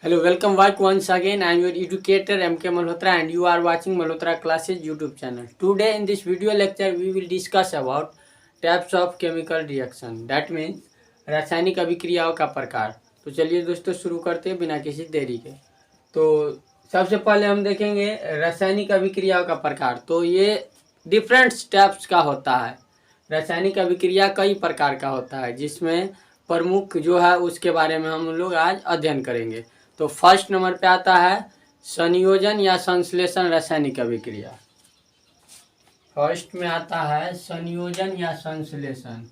Hello, welcome back once again. I am your educator MK Malhotra and you are watching Malhotra Classes YouTube channel. Today in this video lecture we will discuss about types of chemical reaction. That means रासायनिक अभिक्रियाओं का प्रकार। तो चलिए दोस्तों शुरू करते हैं बिना किसी देरी के। तो सबसे पहले हम देखेंगे रासायनिक अभिक्रियाओं का प्रकार। तो ये डिफरेंट टाइप्स का होता है। रासायनिक अभिक्रिया कई प्रकार का होता है जिसमें प्रमुख जो है उसके बारे में हम लोग आज अध्ययन करेंगे। तो फर्स्ट नंबर पे आता है संयोजन या संश्लेषण रासायनिक अभिक्रिया। फर्स्ट में आता है संयोजन या संश्लेषण।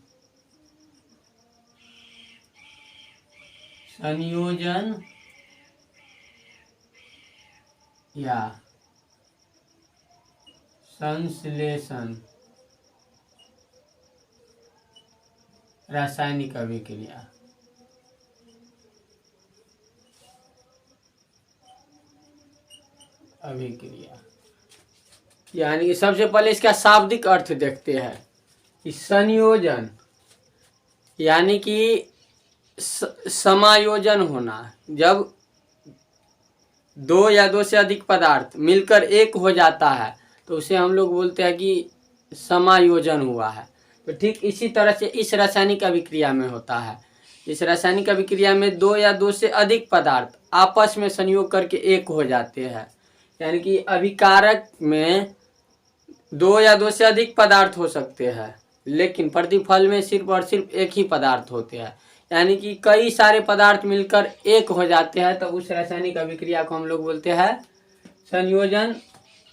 संयोजन या संश्लेषण रासायनिक अभिक्रिया। यानी कि सबसे पहले इसका शाब्दिक अर्थ देखते हैं कि संयोजन यानी कि समायोजन होना। जब दो या दो से अधिक पदार्थ मिलकर एक हो जाता है तो उसे हम लोग बोलते हैं कि समायोजन हुआ है। तो ठीक इसी तरह से इस रासायनिक अभिक्रिया में होता है। इस रासायनिक अभिक्रिया में दो या दो से अधिक पदार्थ आपस में संयोग करके एक हो जाते हैं। यानी कि अभिकारक में दो या दो से अधिक पदार्थ हो सकते हैं लेकिन प्रतिफल में सिर्फ और सिर्फ एक ही पदार्थ होते हैं। यानी कि कई सारे पदार्थ मिलकर एक हो जाते हैं तो उस रासायनिक अभिक्रिया को हम लोग बोलते हैं संयोजन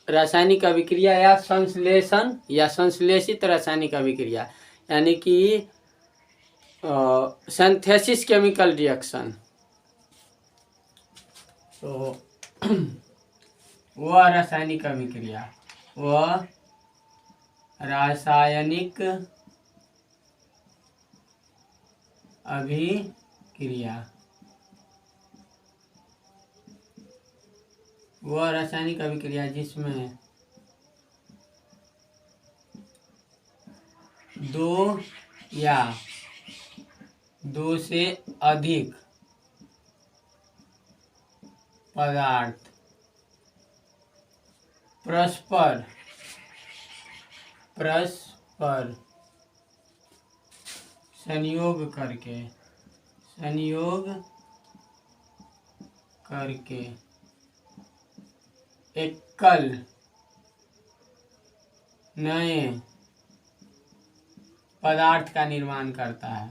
रासायनिक अभिक्रिया या संश्लेषण या संश्लेषित रासायनिक अभिक्रिया। यानी कि सिंथेसिस केमिकल रिएक्शन। तो वह रासायनिक अभिक्रिया वह रासायनिक अभिक्रिया वह रासायनिक अभिक्रिया जिसमें दो या दो से अधिक पदार्थ परस्पर संयोग करके एकल नए पदार्थ का निर्माण करता है।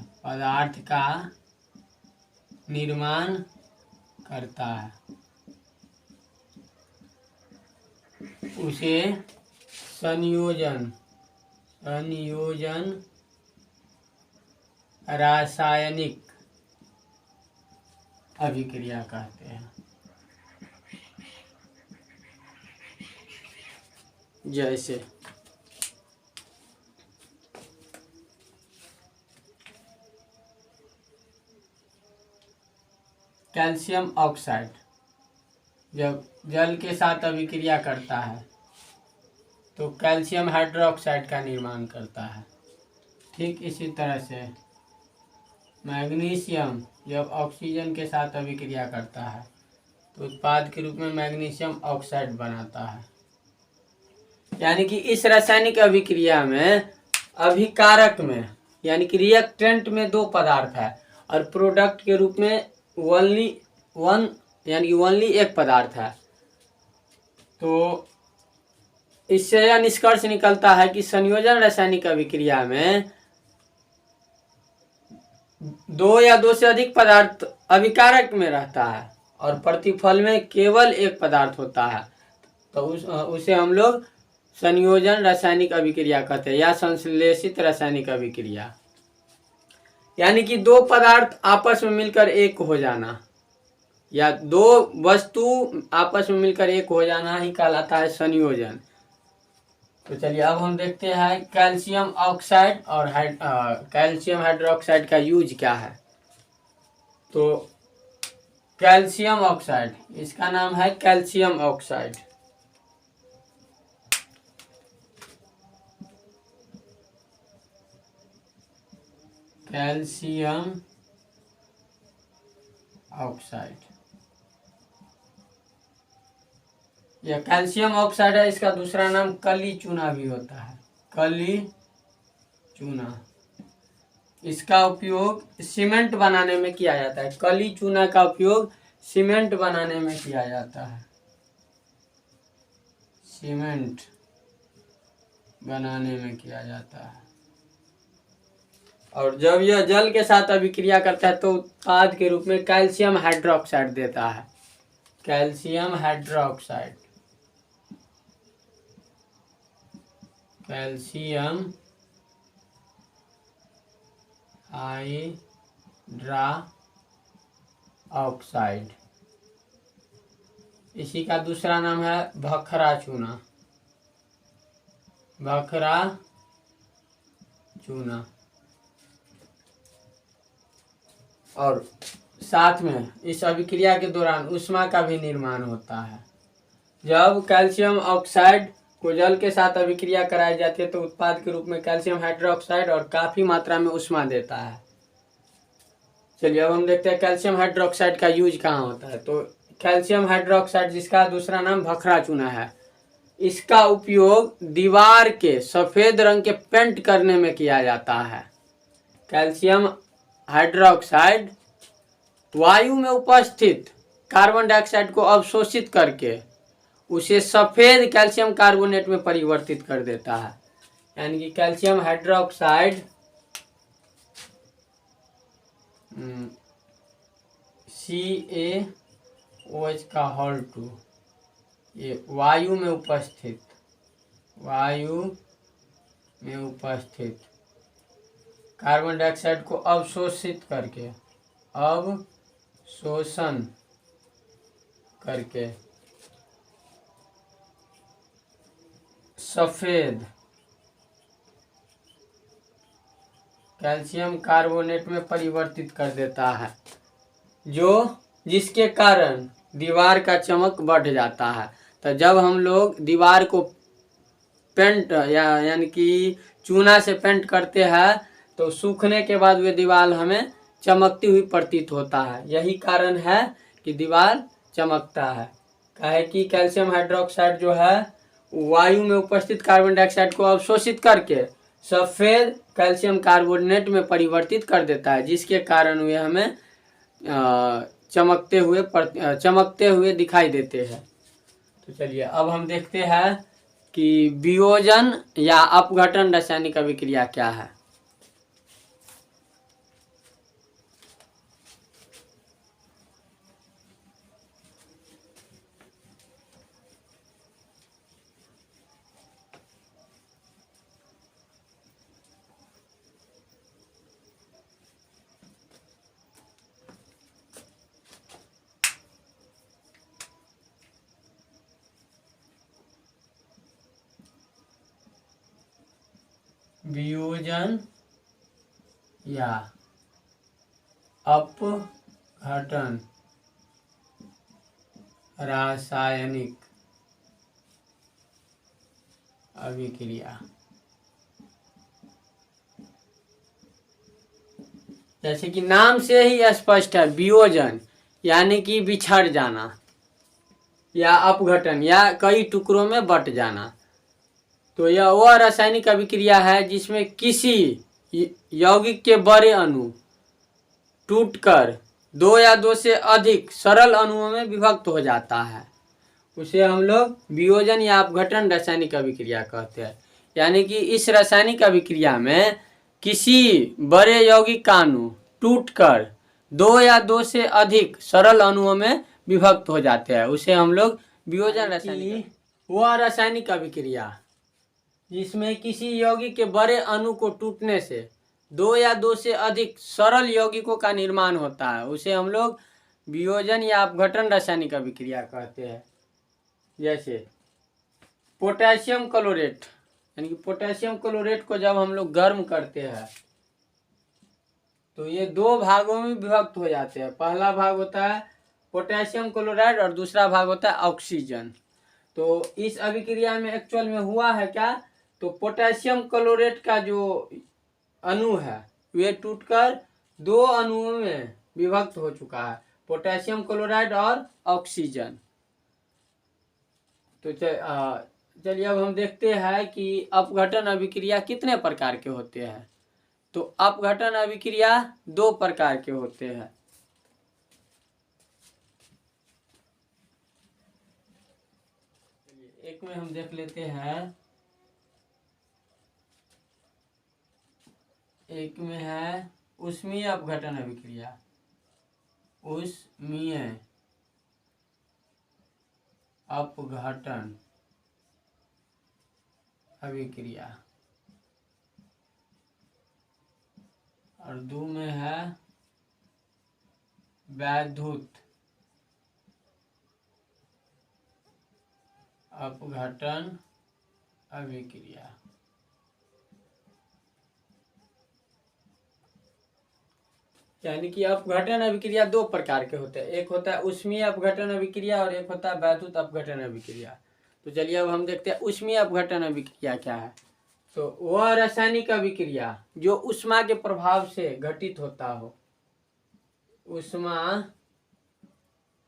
उसे संयोजन रासायनिक अभिक्रिया कहते हैं। जैसे कैल्शियम ऑक्साइड जब जल के साथ अभिक्रिया करता है तो कैल्शियम हाइड्रोक्साइड का निर्माण करता है। ठीक इसी तरह से मैग्नीशियम जब ऑक्सीजन के साथ अभिक्रिया करता है तो उत्पाद के रूप में मैग्नीशियम ऑक्साइड बनाता है। यानी कि इस रासायनिक अभिक्रिया में अभिकारक में यानी कि रिएक्टेंट में दो पदार्थ है और प्रोडक्ट के रूप में ओनली एक पदार्थ है। तो इससे यह निष्कर्ष निकलता है कि संयोजन रासायनिक अभिक्रिया में दो या दो से अधिक पदार्थ अभिकारक में रहता है और प्रतिफल में केवल एक पदार्थ होता है। तो उसे हम लोग संयोजन रासायनिक अभिक्रिया कहते हैं या संश्लेषित रासायनिक अभिक्रिया। यानी कि दो पदार्थ आपस में मिलकर एक हो जाना या दो वस्तु आपस में मिलकर एक हो जाना ही कहलाता है संयोजन। तो चलिए अब हम देखते हैं कैल्शियम ऑक्साइड और कैल्शियम हाइड्रोक्साइड का यूज क्या है। तो कैल्शियम ऑक्साइड इसका नाम है कैल्शियम ऑक्साइड। कैल्शियम ऑक्साइड यह कैल्शियम ऑक्साइड है, इसका दूसरा नाम कली चूना भी होता है, कली चूना। इसका उपयोग सीमेंट बनाने में किया जाता है। कली चूना का उपयोग सीमेंट बनाने में किया जाता है, सीमेंट बनाने में किया जाता है। और जब यह जल के साथ अभिक्रिया करता है तो उत्पाद के रूप में कैल्शियम हाइड्रोक्साइड देता है, calcium hydroxide, calcium hydra oxide. इसी का दूसरा नाम है भखरा चूना, भखरा चूना। और साथ में इस अभिक्रिया के दौरान ऊष्मा का भी निर्माण होता है। जब कैल्शियम ऑक्साइड को जल के साथ अभिक्रिया कराई जाती है तो उत्पाद के रूप में कैल्शियम हाइड्रोक्साइड और काफ़ी मात्रा में ऊष्मा देता है। चलिए अब हम देखते हैं कैल्शियम हाइड्रोक्साइड का यूज कहाँ होता है। तो कैल्शियम हाइड्रोक्साइड, जिसका दूसरा नाम भखरा चूना है, इसका उपयोग दीवार के सफ़ेद रंग के पेंट करने में किया जाता है। कैल्शियम हाइड्रोक्साइड वायु में उपस्थित कार्बन डाइऑक्साइड को अवशोषित करके उसे सफ़ेद कैल्शियम कार्बोनेट में परिवर्तित कर देता है। यानी कि कैल्शियम हाइड्रोक्साइड CaOH का होल 2 ये वायु में उपस्थित कार्बन डाइऑक्साइड को अवशोषित करके, अवशोषण करके सफ़ेद कैल्शियम कार्बोनेट में परिवर्तित कर देता है, जिसके कारण दीवार का चमक बढ़ जाता है। तो जब हम लोग दीवार को पेंट यानी कि चूना से पेंट करते हैं तो सूखने के बाद वे दीवार हमें चमकती हुई प्रतीत होता है। यही कारण है कि दीवार चमकता है। काहे कि कैल्शियम हाइड्रोक्साइड जो है वायु में उपस्थित कार्बन डाइऑक्साइड को अवशोषित करके सफ़ेद कैल्शियम कार्बोनेट में परिवर्तित कर देता है, जिसके कारण वे हमें चमकते हुए दिखाई देते हैं। तो चलिए अब हम देखते हैं कि वियोजन या अपघटन रासायनिक अभिक्रिया क्या है। वियोजन या अपघटन रासायनिक अभिक्रिया, जैसे कि नाम से ही स्पष्ट है, वियोजन यानी कि बिछड़ जाना, या अपघटन या कई टुकड़ों में बट जाना। तो यह वह रासायनिक अभिक्रिया है जिसमें किसी यौगिक के बड़े अणु टूटकर दो या दो से अधिक सरल अणुओं में विभक्त हो जाता है। उसे हम लोग वियोजन या अपघटन रासायनिक अभिक्रिया कहते हैं। यानी कि इस रासायनिक अभिक्रिया में किसी बड़े यौगिक का अणु टूटकर दो या दो से अधिक सरल अणुओं में विभक्त हो जाते हैं, उसे हम लोग वियोजन रासायनिक। वह रासायनिक अभिक्रिया जिसमें किसी यौगिक के बड़े अणु को टूटने से दो या दो से अधिक सरल यौगिकों का निर्माण होता है, उसे हम लोग वियोजन या अपघटन रासायनिक अभिक्रिया कहते हैं। जैसे पोटेशियम क्लोरेट, यानी कि पोटेशियम क्लोरेट को जब हम लोग गर्म करते हैं तो ये दो भागों में विभक्त हो जाते हैं। पहला भाग होता है पोटेशियम क्लोराइड और दूसरा भाग होता है ऑक्सीजन। तो इस अभिक्रिया में एक्चुअल में हुआ है क्या, तो पोटेशियम क्लोरेट का जो अणु है वे टूटकर दो अणुओं में विभक्त हो चुका है, पोटेशियम क्लोराइड और ऑक्सीजन। तो चलिए अब हम देखते हैं कि अपघटन अभिक्रिया कितने प्रकार के होते हैं। तो अपघटन अभिक्रिया 2 प्रकार के होते हैं। एक में हम देख लेते हैं, एक में है ऊष्मीय अपघटन अभिक्रिया। ऊष्मीय अपघटन अभिक्रिया और 2 में है वैद्युत अपघटन अभिक्रिया। यानी कि अपघटन अभिक्रिया 2 प्रकार के होते हैं। एक होता है ऊष्मीय अपघटन अभिक्रिया और एक होता है वैद्युत अपघटन अभिक्रिया। तो चलिए अब हम देखते हैं ऊष्मीय अपघटन अभिक्रिया क्या है। तो वह रासायनिक अभिक्रिया जो ऊष्मा के प्रभाव से घटित होता हो। ऊष्मा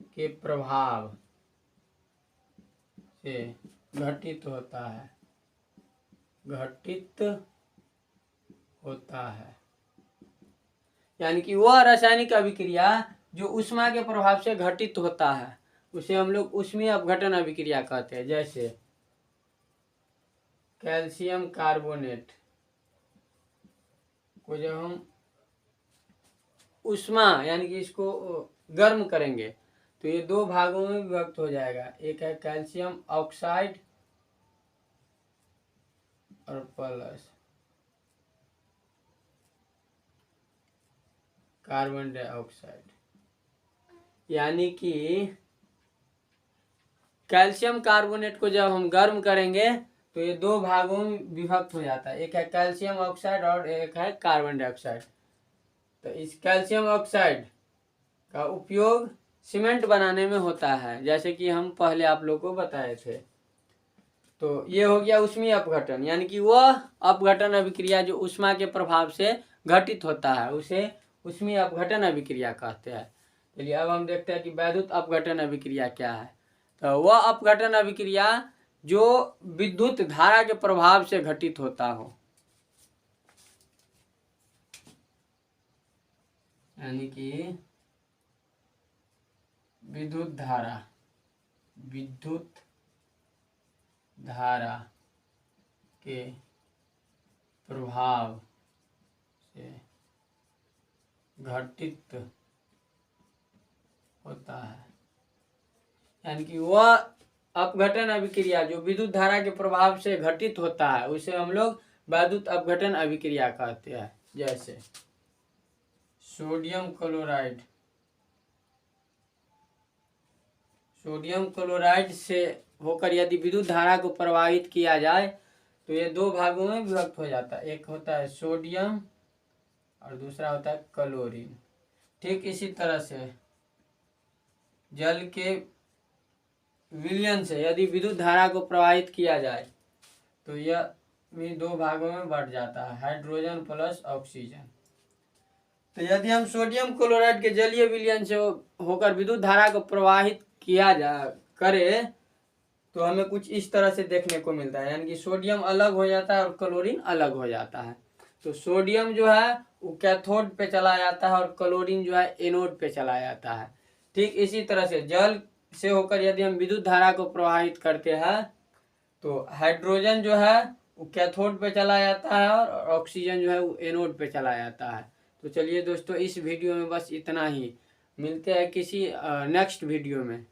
के प्रभाव से घटित होता है, घटित होता है। यानी कि वह रासायनिक अभिक्रिया जो ऊष्मा के प्रभाव से घटित होता है उसे हम लोग ऊष्मीय अपघटन अभिक्रिया कहते हैं। जैसे कैल्शियम कार्बोनेट को जब हम ऊष्मा यानी कि इसको गर्म करेंगे तो ये 2 भागों में विभक्त हो जाएगा। एक है कैल्शियम ऑक्साइड और प्लस कार्बन डाइऑक्साइड। यानी कि कैल्शियम कार्बोनेट को जब हम गर्म करेंगे तो ये 2 भागों में विभक्त हो जाता है। एक है कैल्शियम ऑक्साइड और एक है कार्बन डाइऑक्साइड। तो इस कैल्शियम ऑक्साइड का उपयोग सीमेंट बनाने में होता है, जैसे कि हम पहले आप लोग को बताए थे। तो ये हो गया ऊष्मीय अपघटन, यानी कि वह अपघटन अभिक्रिया जो ऊष्मा के प्रभाव से घटित होता है उसे ऊष्मीय अपघटन अभिक्रिया कहते हैं। चलिए अब हम देखते हैं कि वैद्युत अपघटन अभिक्रिया क्या है। तो वह अपघटन अभिक्रिया जो विद्युत धारा के प्रभाव से घटित होता हो। यानी कि विद्युत धारा के प्रभाव से घटित होता है। यानी कि वह अपघटन अभिक्रिया जो विद्युत धारा के प्रभाव से घटित होता है उसे हम लोग वैद्युत अपघटन अभिक्रिया कहते हैं। जैसे सोडियम क्लोराइड से होकर यदि विद्युत धारा को प्रवाहित किया जाए तो ये 2 भागों में विभक्त हो जाता है। एक होता है सोडियम और दूसरा होता है क्लोरीन। ठीक इसी तरह से जल के विलयन से यदि विद्युत धारा को प्रवाहित किया जाए तो यह भी 2 भागों में बढ़ जाता है, हाइड्रोजन प्लस ऑक्सीजन। तो यदि हम सोडियम क्लोराइड के जलीय विलयन से होकर विद्युत धारा को प्रवाहित किया करे तो हमें कुछ इस तरह से देखने को मिलता है। यानी कि सोडियम अलग हो जाता है और क्लोरीन अलग हो जाता है। तो सोडियम जो है वो कैथोड पे चला जाता है और क्लोरीन जो है एनोड पे चला जाता है। ठीक इसी तरह से जल से होकर यदि हम विद्युत धारा को प्रवाहित करते हैं तो हाइड्रोजन जो है वो कैथोड पे चला जाता है और ऑक्सीजन जो है वो एनोड पे चला जाता है। तो चलिए दोस्तों, इस वीडियो में बस इतना ही। मिलते हैं किसी नेक्स्ट वीडियो में।